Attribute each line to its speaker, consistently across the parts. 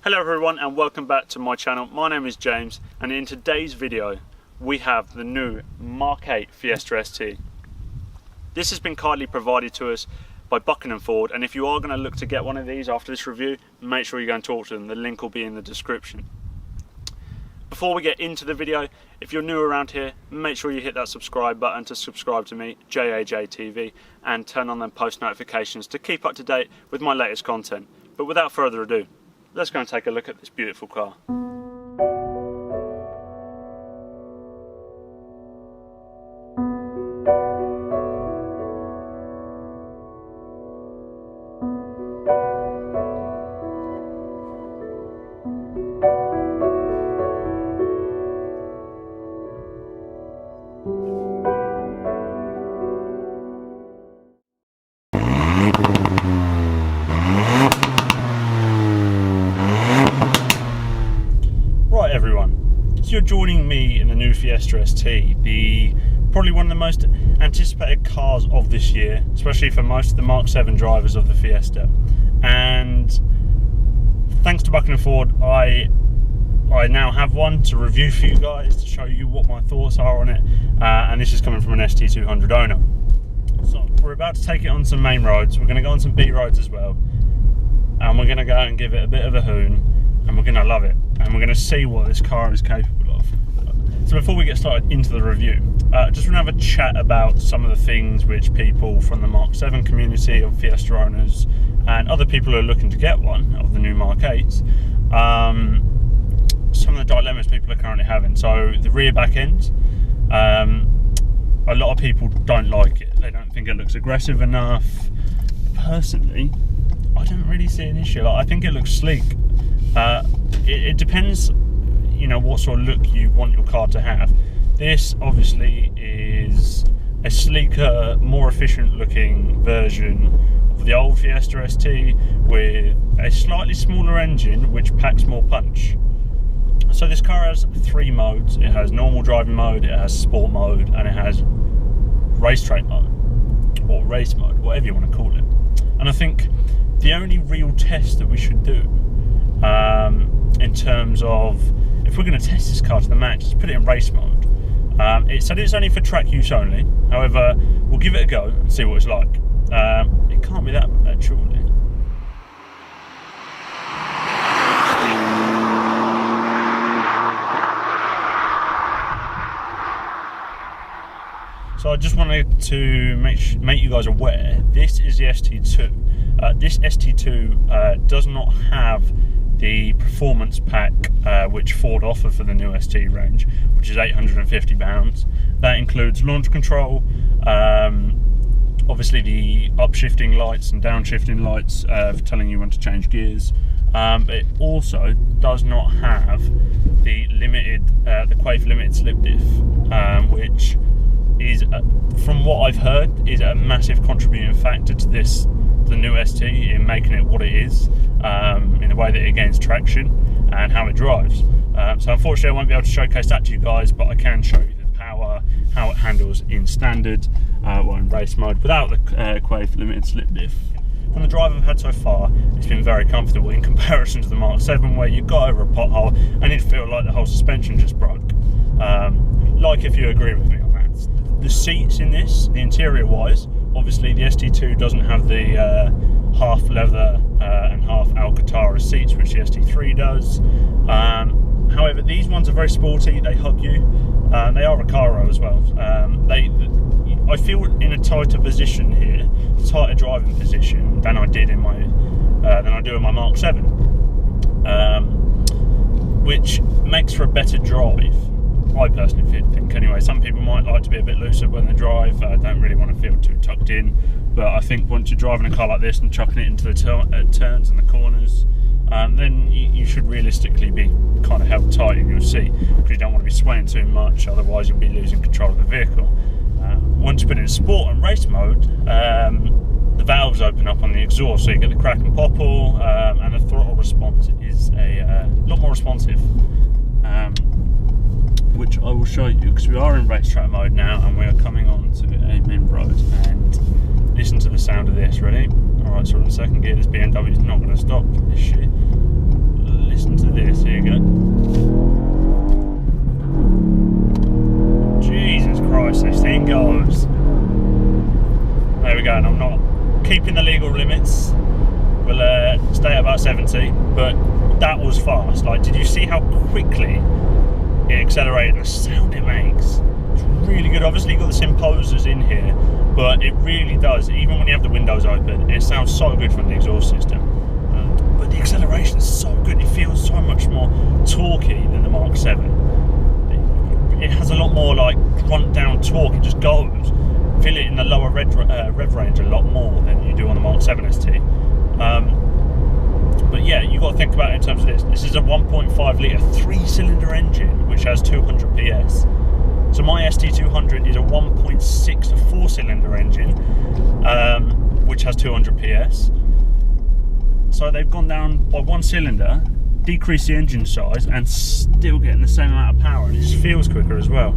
Speaker 1: Hello everyone and welcome back to my channel. My name is James and in today's video we have the new Mark 8 Fiesta ST. This has been kindly provided to us by Buckingham Ford, and if you are going to look to get one of these after this review, make sure you go and talk to them. The link will be in the description. Before we get into the video, if you're new around here, make sure you hit that subscribe button to subscribe to me, JAJTV, and turn on them post notifications to keep up to date with my latest content. But without further ado, let's go and take a look at this beautiful car. Right everyone, so you're joining me in the new Fiesta ST, probably one of the most anticipated cars of this year, especially for most of the Mark 7 drivers of the Fiesta. And thanks to Buckingham Ford, I now have one to review for you guys, to show you what my thoughts are on it, and this is coming from an ST200 owner. So we're about to take it on some main roads, we're going to go on some B roads as well, and we're going to go and give it a bit of a hoon, and we're going to love it, and we're going to see what this car is capable of. So before we get started into the review, just want to have a chat about some of the things which people from the Mark 7 community of Fiesta owners and other people who are looking to get one of the new Mark 8s, some of the dilemmas people are currently having. So the rear back end, a lot of people don't like it. They don't think it looks aggressive enough. Personally, I don't really see an issue. I think it looks sleek. It depends, you know, what sort of look you want your car to have. This obviously is a sleeker, more efficient looking version of the old Fiesta ST with a slightly smaller engine which packs more punch. So this car has 3 modes. It has normal driving mode, it has sport mode, and it has racetrack mode, or race mode, whatever you want to call it. And I think the only real test that we should do, in terms of if we're going to test this car to the max, is put it in race mode. It said it's only for track use only. However, we'll give it a go and see what it's like. It can't be that bad, surely. So I just wanted to make you guys aware, this is the ST2. This ST2 does not have the performance pack which Ford offer for the new ST range, which is £850. That includes launch control, obviously the upshifting lights and downshifting lights for telling you when to change gears. But it also does not have the Quaife limited slip diff, which is, from what I've heard, is a massive contributing factor to the new ST in making it what it is, in the way that it gains traction and how it drives. So unfortunately I won't be able to showcase that to you guys, but I can show you the power, how it handles in standard or in race mode without the Quaife limited slip diff. From the drive I've had so far, it's been very comfortable in comparison to the Mark 7, where you got over a pothole and it felt like the whole suspension just broke. Like if you agree with me on that. The seats in this, the interior wise, obviously the ST2 doesn't have the half leather and half Alcantara seats, which the ST3 does. However, these ones are very sporty, they hug you, they are Recaro as well. I feel in a tighter position here, tighter driving position than I did in my do in my Mark 7, which makes for a better drive. I personally think anyway. Some people might like to be a bit looser when they drive, don't really want to feel too tucked in, but I think once you're driving a car like this and chucking it into the turns and the corners, then you should realistically be kind of held tight in your seat, because you don't want to be swaying too much, otherwise you'll be losing control of the vehicle. Once you put it in sport and race mode, the valves open up on the exhaust, so you get the crack and popple, and the throttle response is a lot more responsive. Which I will show you, because we are in racetrack mode now and we are coming on to a main road, and listen to the sound of this. Ready? Alright, so we're in second gear. This BMW is not going to stop, is she? Listen to this, here you go. Jesus Christ, this thing goes. There we go, and I'm not keeping the legal limits. We'll stay at about 70, but that was fast. Like, did you see how quickly it accelerated? The sound it makes, it's really good. Obviously you've got the imposers in here, but it really does, even when you have the windows open, it sounds so good from the exhaust system. But the acceleration is so good, it feels so much more torquey than the Mark 7. It has a lot more like grunt down torque, it just goes. Feel it in the lower rev range a lot more than you do on the Mark 7 ST. But yeah, you've got to think about it in terms of this. This is a 1.5 litre 3-cylinder engine which has 200 PS. So my ST200 is a 1.6 4-cylinder engine which has 200 PS. So they've gone down by 1 cylinder, decreased the engine size, and still getting the same amount of power, and it just feels quicker as well.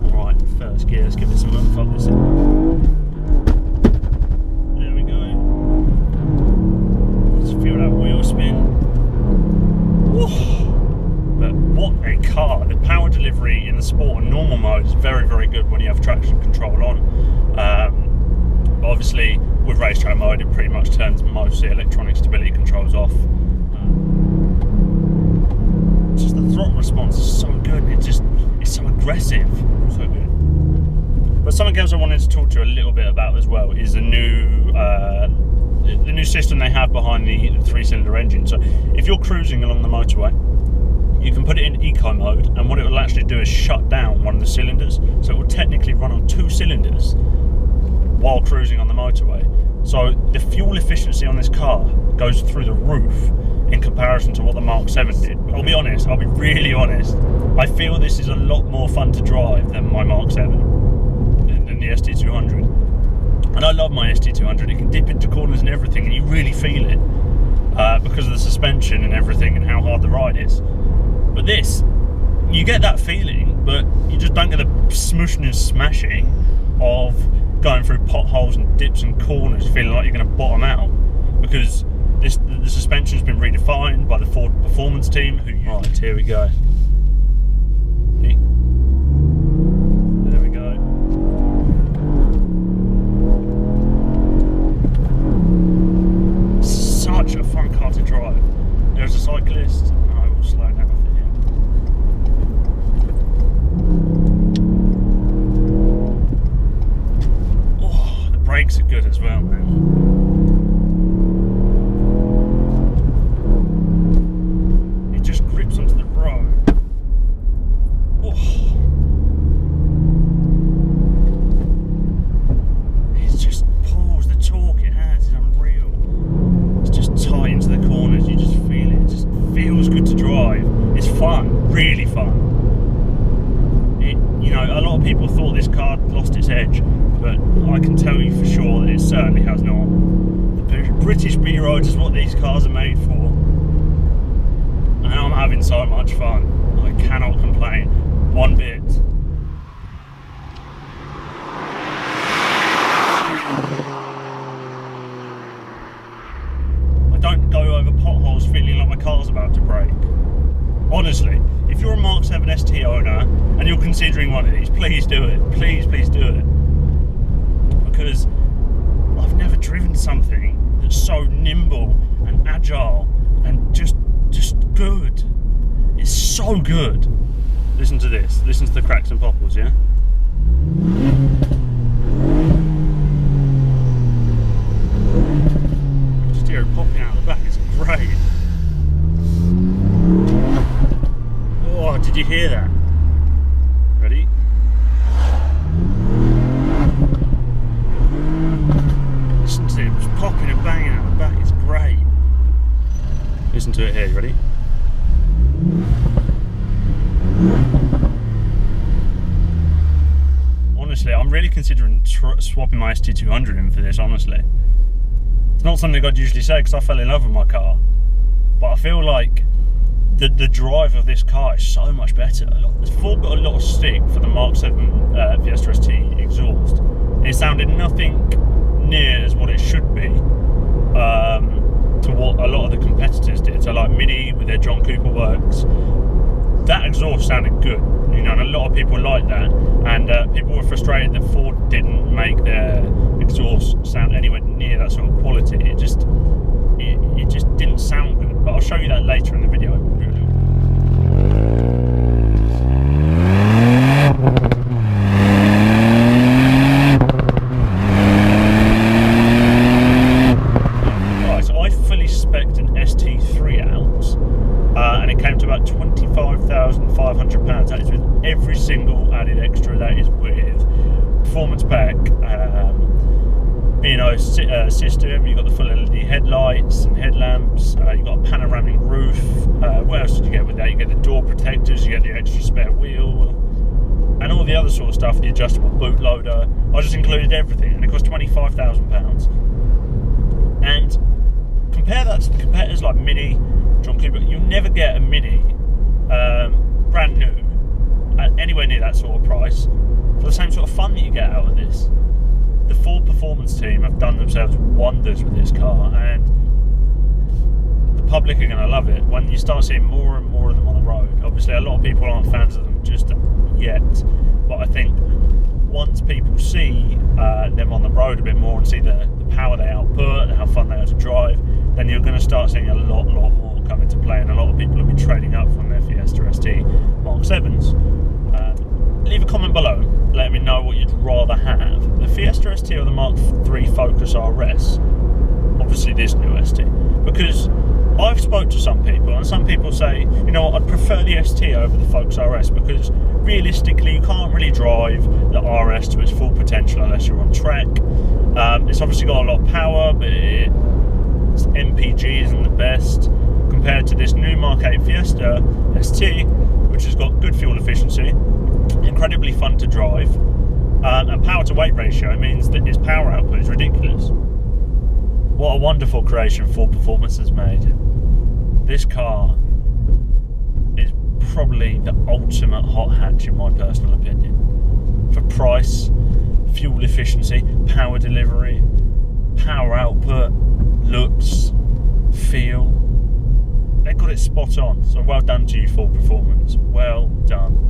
Speaker 1: Alright, first gear, let's give it some oomph, focus it. There we go. Let's feel that wheel spin. Woo. But what a car! The power delivery in the sport and normal mode is very, very good when you have traction control on. Obviously, with racetrack mode, it pretty much turns most of the electronic stability controls off. Just the throttle response is so good. It's so aggressive, so good. But something else I wanted to talk to you a little bit about as well is the new system they have behind the 3-cylinder engine. So if you're cruising along the motorway, you can put it in eco mode, and what it will actually do is shut down one of the cylinders. So it will technically run on 2 cylinders while cruising on the motorway. So the fuel efficiency on this car goes through the roof in comparison to what the Mark 7 did. I'll be honest, I'll be really honest, I feel this is a lot more fun to drive than my Mark 7, than the ST200. And I love my ST200, it can dip into corners and everything, and you really feel it because of the suspension and everything and how hard the ride is. But this, you get that feeling, but you just don't get the smooshing and smashing of going through potholes and dips and corners feeling like you're going to bottom out, because the suspension's been redefined by the Ford performance team. Right, here we go. See? There we go. Such a fun car to drive. There's a cyclist, and I will slow down for him. Oh, the brakes are good as well, man. Onto the road. Oh. It just pulls, the torque it has is unreal. It's just tight into the corners, you just feel it. It just feels good to drive. It's fun, really fun. You know, a lot of people thought this car lost its edge, but I can tell you for sure that it certainly has not. The British B-roads is what these cars are made for. And I'm having so much fun. I cannot complain one bit. I don't go over potholes feeling like my car's about to break. Honestly, if you're a Mark 7 ST owner and you're considering one of these, please do it. Please, please do it. Because I've never driven something that's so nimble and agile and just good. It's so good. Listen to this. Listen to the cracks and popples, yeah? Just hear it popping out the back. It's great. Oh, did you hear that? Ready? Listen to it. It's popping and banging out the back. It's great. Listen to it here. You ready? Honestly, I'm really considering swapping my ST200 in for this, honestly. It's not something I'd usually say because I fell in love with my car, but I feel like the drive of this car is so much better. Ford got a lot of stick for the Mark 7 Fiesta ST exhaust. It sounded nothing near as what it should be. to what a lot of the competitors did. So like Mini with their John Cooper Works, that exhaust sounded good, you know, and a lot of people liked that, and people were frustrated that Ford didn't make their exhaust sound anywhere near that sort of quality. It just didn't sound good, but I'll show you that later in the video. Right, so I fully spec'd an ST3 out, and it came to about £25,500. That is with every single added extra. That is with performance pack, B&O system. You've got the full LED headlights and headlamps. You've got a panoramic roof. What else did you get with that? You get the door protectors. You get the extra spare wheel, and all the other sort of stuff. The adjustable bootloader. I just included everything, and it cost £25,000. And compare that to the competitors like Mini, John Cooper. You'll never get a Mini brand new at anywhere near that sort of price for the same sort of fun that you get out of this. The Ford Performance team have done themselves wonders with this car, and the public are going to love it when you start seeing more and more of them on the road. Obviously, a lot of people aren't fans of them just yet, but I think once people see them on the road a bit more and see the power they output and how fun they are to drive, then you're going to start seeing a lot more come into play, and a lot of people will be trading up from their Fiesta ST Mark 7s. Leave a comment below, let me know what you'd rather have, the Fiesta ST or the Mark III Focus RS, obviously this new ST, because I've spoke to some people, and some people say, you know what, I'd prefer the ST over the Focus RS, because realistically you can't really drive the RS to its full potential unless you're on track. It's obviously got a lot of power, but its MPG isn't the best compared to this new Mark 8 Fiesta ST, which has got good fuel efficiency, incredibly fun to drive, and power to weight ratio means that its power output is ridiculous. What a wonderful creation Ford Performance has made. This car is probably the ultimate hot hatch in my personal opinion. For price, fuel efficiency, power delivery, power output, looks, feel, they got it spot on. So well done to you, Ford Performance. Well done.